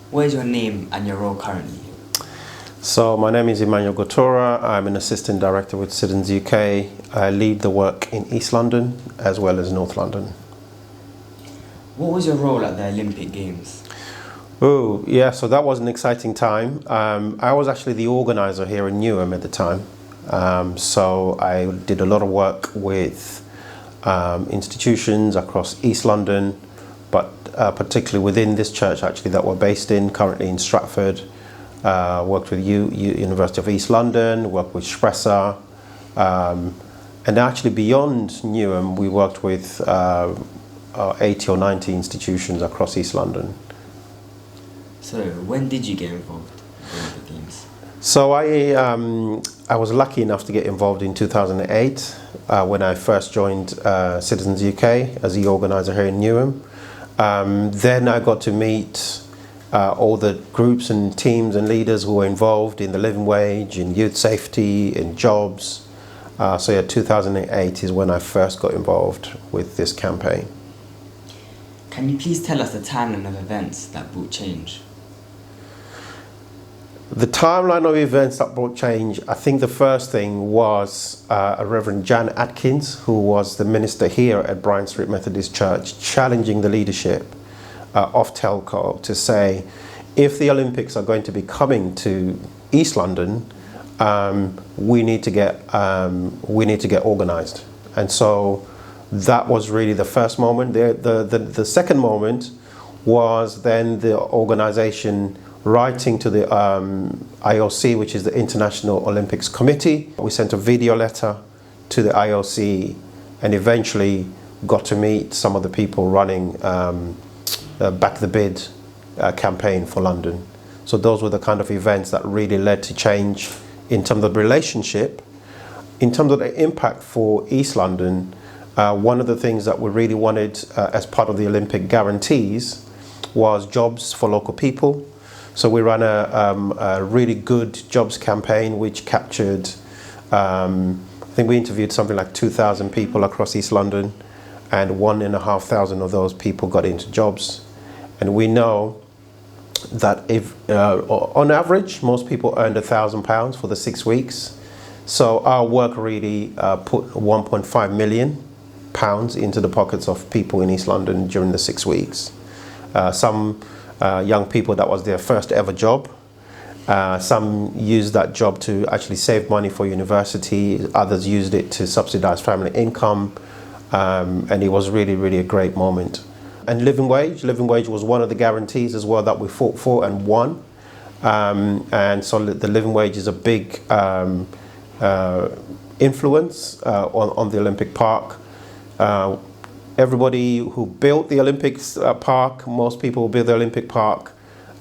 What is your name and your role currently? So my name is Emmanuel Gotora. I'm an assistant director with Citizens UK. I lead the work in East London as well as North London. What was your role at the Olympic Games? Oh, yeah, so that was an exciting time. I was actually the organizer here in Newham at the time. So I did a lot of work with institutions across East London, but particularly within this church actually that we're based in, currently in Stratford. Worked with University of East London, worked with Suppressor, and actually beyond Newham we worked with 80 or 90 institutions across East London. So when did you get involved in the Games? So I was lucky enough to get involved in 2008 when I first joined Citizens UK as the organizer here in Newham. Then I got to meet all the groups and teams and leaders who were involved in the living wage, in youth safety, in jobs. So yeah, 2008 is when I first got involved with this campaign. Can you please tell us the timeline of events that brought change? The timeline of events that brought change, I think the first thing was a Reverend Jan Atkins, who was the minister here at Bryan Street Methodist Church, challenging the leadership of Telco to say, if the Olympics are going to be coming to East London, we need to get organised. And so that was really the first moment. The second moment was then the organisation writing to the IOC, which is the International Olympics Committee. We sent a video letter to the IOC and eventually got to meet some of the people running Back the Bid campaign for London. So those were the kind of events that really led to change in terms of the relationship. In terms of the impact for East London, one of the things that we really wanted as part of the Olympic guarantees was jobs for local people. So we ran a really good jobs campaign which captured, I think we interviewed something like 2,000 people across East London, and 1,500 of those people got into jobs. And we know that if, on average, most people earned £1,000 for the 6 weeks. So our work really put £1.5 million into the pockets of people in East London during the 6 weeks. Some young people, that was their first ever job. Some used that job to actually save money for university. Others used it to subsidize family income. And it was really, really a great moment. And living wage was one of the guarantees as well that we fought for and won. And so the living wage is a big influence on the Olympic Park. Everybody who built the Olympics Park, most people who built the Olympic Park,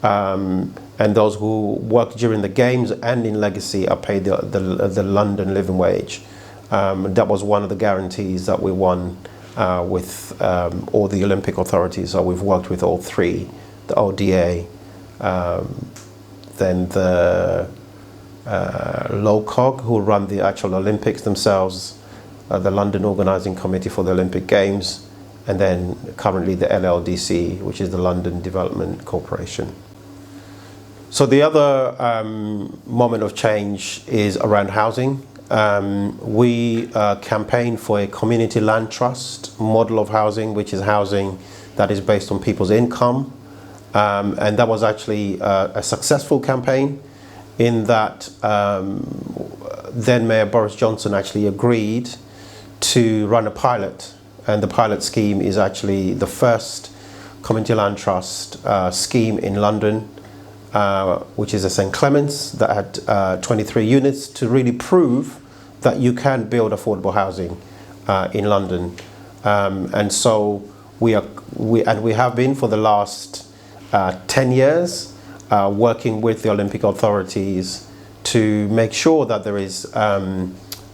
and those who worked during the Games and in Legacy are paid the London living wage. That was one of the guarantees that we won with all the Olympic authorities. So we've worked with all three, the ODA, then the LOCOG, who run the actual Olympics themselves, the London Organising Committee for the Olympic Games, and then currently the LLDC, which is the London Development Corporation. So the other moment of change is around housing. We campaigned for a community land trust model of housing, which is housing that is based on people's income. And that was actually a successful campaign in that then Mayor Boris Johnson actually agreed to run a pilot. And the pilot scheme is actually the first community land trust scheme in London, which is a St Clement's that had 23 units to really prove that you can build affordable housing in London. And so we have been for the last 10 years working with the Olympic authorities to make sure that there is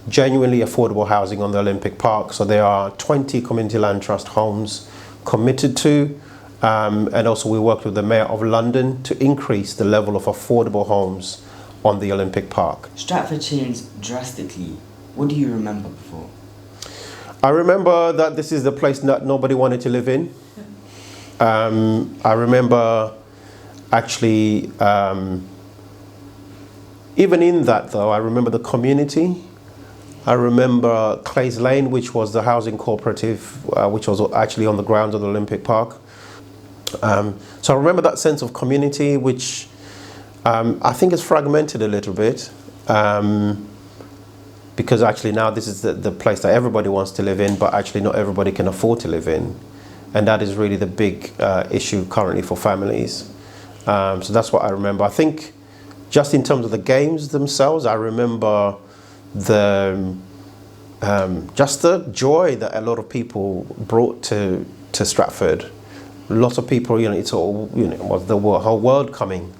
genuinely affordable housing on the Olympic Park. So there are 20 community land trust homes committed to, and also we worked with the Mayor of London to increase the level of affordable homes on the Olympic Park. Stratford changed drastically. What do you remember before? I remember that this is the place that nobody wanted to live in. I remember actually, even in that though, I remember the community. I remember Clays Lane, which was the housing cooperative, which was actually on the grounds of the Olympic Park. So I remember that sense of community, which I think is fragmented a little bit, because actually now this is the place that everybody wants to live in, but actually not everybody can afford to live in. And that is really the big issue currently for families. So that's what I remember. I think just in terms of the games themselves, I remember just the joy that a lot of people brought to Stratford. Lots of people, it's all, was the whole world coming.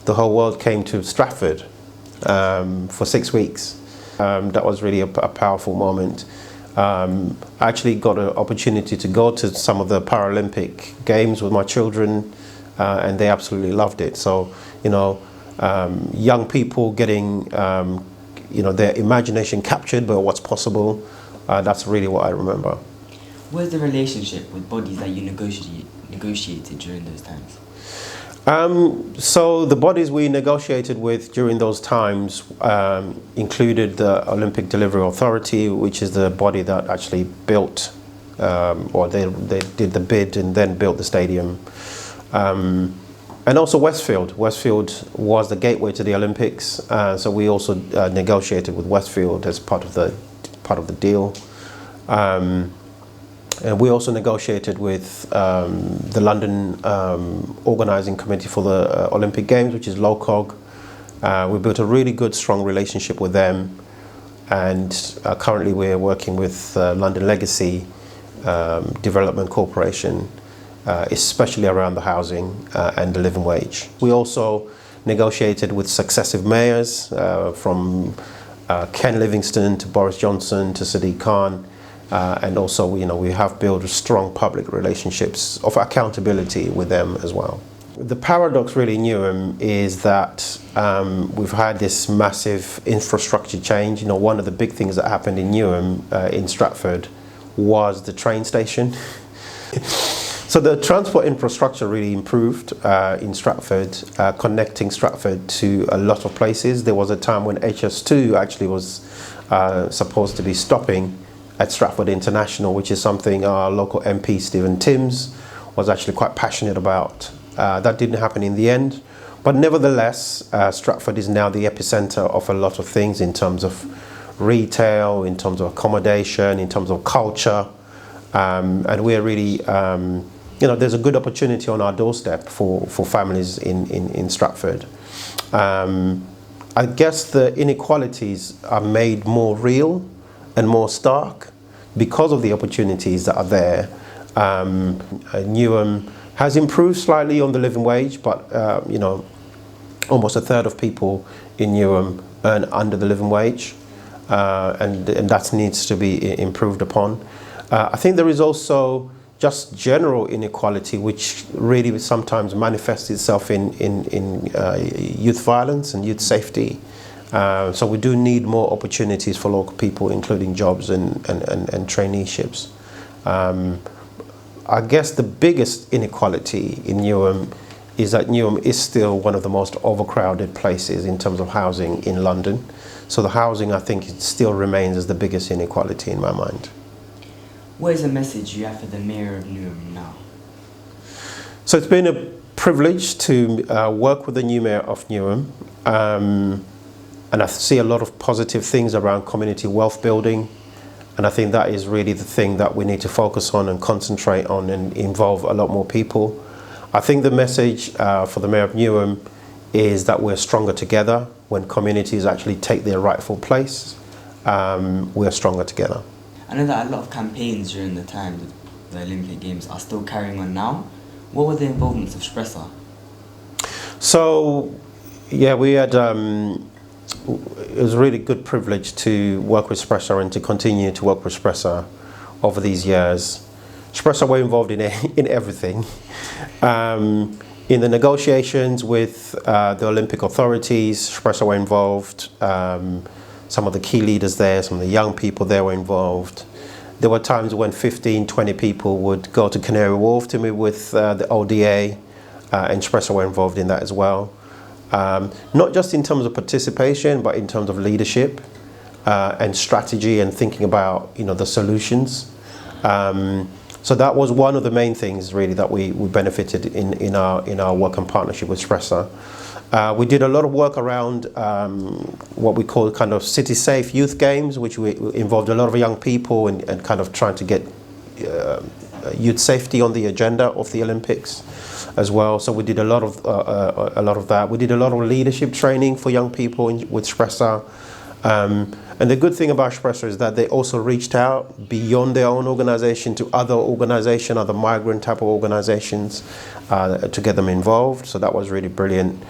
The whole world came to Stratford for 6 weeks. That was really a powerful moment. I actually got an opportunity to go to some of the Paralympic games with my children, and they absolutely loved it. So, young people getting, their imagination captured by what's possible. That's really what I remember. What's the relationship with bodies that you negotiated during those times? So the bodies we negotiated with during those times included the Olympic Delivery Authority, which is the body that actually built, or they did the bid and then built the stadium. And also Westfield. Westfield was the gateway to the Olympics, so we also negotiated with Westfield as part of the deal. And we also negotiated with the London organising committee for the Olympic Games, which is LOCOG. We built a really good, strong relationship with them, and currently we're working with London Legacy Development Corporation, especially around the housing and the living wage. We also negotiated with successive mayors, from Ken Livingstone to Boris Johnson to Sadiq Khan. And also, we have built strong public relationships of accountability with them as well. The paradox really in Newham is that we've had this massive infrastructure change. One of the big things that happened in Newham, in Stratford, was the train station. So the transport infrastructure really improved in Stratford, connecting Stratford to a lot of places. There was a time when HS2 actually was supposed to be stopping at Stratford International, which is something our local MP, Stephen Timms, was actually quite passionate about. That didn't happen in the end, but nevertheless, Stratford is now the epicenter of a lot of things in terms of retail, in terms of accommodation, in terms of culture, and we're really, there's a good opportunity on our doorstep for families in Stratford. I guess the inequalities are made more real and more stark because of the opportunities that are there. Newham has improved slightly on the living wage, but almost a third of people in Newham earn under the living wage, and that needs to be improved upon. I think there is also just general inequality, which really sometimes manifests itself in youth violence and youth safety. So we do need more opportunities for local people, including jobs and traineeships. I guess the biggest inequality in Newham is that Newham is still one of the most overcrowded places in terms of housing in London. So the housing, I think, it still remains as the biggest inequality in my mind. What is the message you have for the Mayor of Newham now? So it's been a privilege to work with the new Mayor of Newham. And I see a lot of positive things around community wealth building. And I think that is really the thing that we need to focus on and concentrate on and involve a lot more people. I think the message for the Mayor of Newham is that we're stronger together. When communities actually take their rightful place, we're stronger together. I know that a lot of campaigns during the time of the Olympic Games are still carrying on now. What were the involvements of Suppressor? So, yeah, we had... it was a really good privilege to work with Suppressor and to continue to work with Suppressor over these years. Suppressor were involved in everything. In the negotiations with the Olympic authorities, Suppressor were involved. Some of the key leaders there, some of the young people there were involved. There were times when 15, 20 people would go to Canary Wharf to meet with the ODA and Suppressor were involved in that as well. Not just in terms of participation, but in terms of leadership and strategy and thinking about the solutions. So that was one of the main things really that we benefited in our work and partnership with Suppressor. We did a lot of work around what we call kind of city safe youth games, which we involved a lot of young people and kind of trying to get youth safety on the agenda of the Olympics as well. So we did a lot of that. We did a lot of leadership training for young people with Suppressor. And the good thing about Suppressor is that they also reached out beyond their own organization to other organizations, other migrant type of organizations, to get them involved. So that was really brilliant.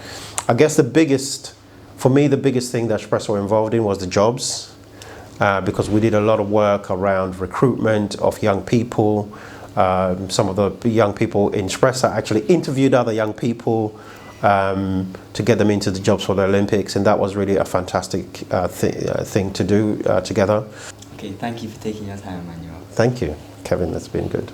I guess for me, the biggest thing that Suppressor were involved in was the jobs, because we did a lot of work around recruitment of young people. Some of the young people in Suppressor actually interviewed other young people to get them into the jobs for the Olympics, and that was really a fantastic thing to do together. Okay, thank you for taking your time, Emmanuel. Thank you, Kevin. That's been good.